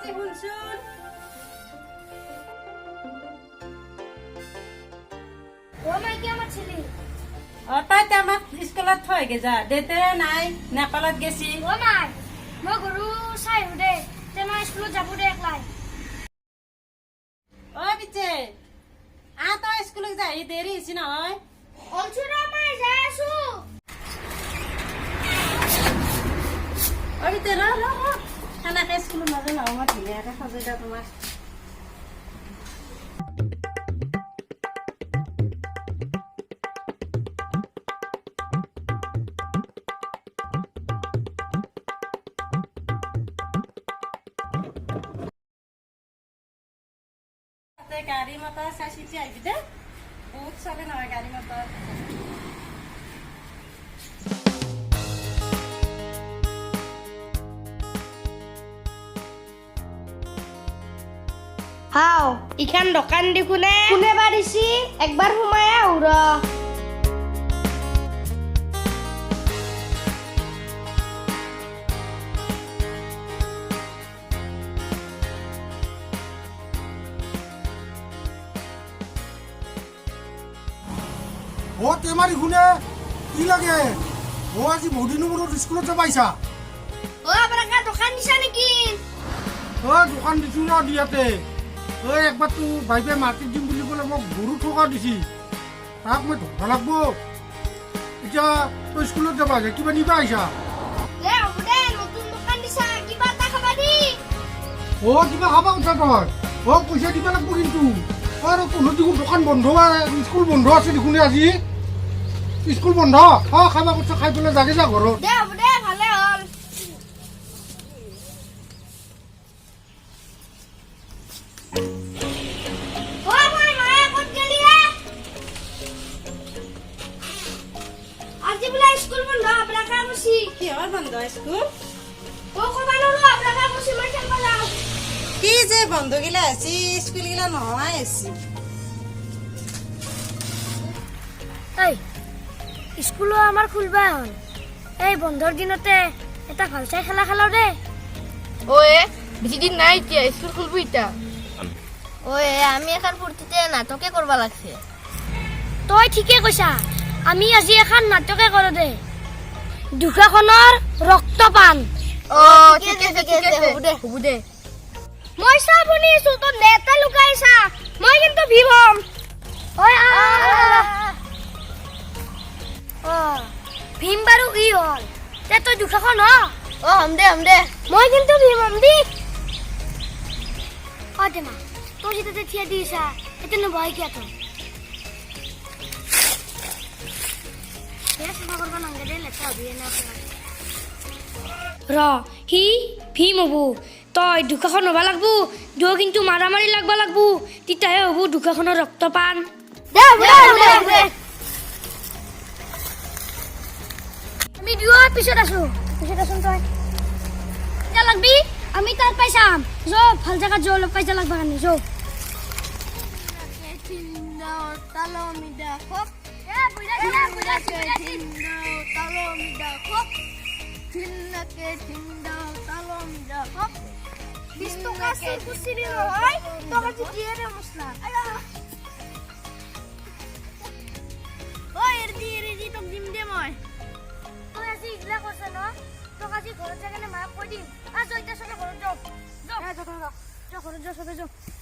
পিছে শুনচোন মাইকি আমার ছেলে তাই আমাক স্কুলত থৈ গে যা দেতে নাই নেপালত গেছি ও মাই মই গরু চাই দে তে মই স্কুলত যাব দে একলাই পিছে তই স্কুলত যাই দেৰি হৈছে নহয় অলছুৰা মই যাই আছো পিছে ৰ সেনেকে স্কুলত নাযাওঁ নহয় মই ধুনীয়াকে সজাই দিওঁ তোমাক গাড়ী মটৰ চাই চিটি আহিবি দে বহুত চলে নহয় গাড়ী মটৰ হাও ইখান দোকান দেখুনে কোনে বাড়িছি একবাৰ ঘুমায় আউৰ ও তেমাৰি শুনে কি লাগে ও আজি বহুদিন মূৰত স্কুলত যাব আহিছা ও আপনাৰ দোকান দিছা নাকি ও দোকান দিছো ন দিয়াতে ঐ একবাৰ তো বাইপে মাটি দিম বুলি ক'লে মোক গৰু থকা দিছি তাক মই ধৰবা লাগব এতিয়া তই স্কুলত যাবা কিবা নিবা আহিছা লে ওদে নতুন দোকান দিছা কিবা তা খাবা দি ও কিবা খাবা কথা তই ও পইচা দিবা লাগব কিন্তু আৰু কোনো দেখোন দোকান বন্ধ স্কুল বন্ধ আছে দেখোন আজি স্কুল বন্ধ খাবা কথা খাই পেলাই জাগে যা ঘৰত দে ওদে ভালে হল ও মই মায়ে কত গেলি আজি বলে স্কুল বন্ধ আপনার কামছি কিহৰ বন্ধ স্কুল ও কবা নলো আপনার কামছি মই খেলবা যাও কি যে বন্ধ গিলা আছে স্কুল গিলা নহয় আছে এই স্কুলো আমার খুলবা হল এই বন্ধর দিনতে এটা ভাল চাই খেলা খেলাও দে ওয়ে বেশি দিন নাই এতিয়া স্কুল খুলবো এটা ওয়ে আমি এখন ফুর্তিতে নাটকে করবা লাগছে তই ঠিকে কইছা আমি আজি এখন নাটকে করো দে দুখাখনৰ ৰক্তপান ও ঠিক আছে হবু দে মই চা শুনিছো তো নেতা লুকাইছা মই কিন্তু ভিভম ওই ভীম বারু ই হল তে তই দুখাখন হ ও হম দে মই কিন্তু ভিভম দি দে মা তোর যেতে থিয়া দিছা এতে ন ভয় কি তো র হি ভীম হবু তই দুখাখন হবা লাগবু দুও কিন্তু মারামারি লাগবা লাগবু তিতাহে হবু দুখাখনৰ ৰক্তপান দে আমি দুও পিছত আছো তই যা লাগবি আমি তাত পাইছাম যো ভাল জায়গা যো লগ পাইছা লাগবা কানি যো ঘৰত যাই কেনে মাক কৈ দিম ঘৰত যাওঁ ঘৰত যাওঁ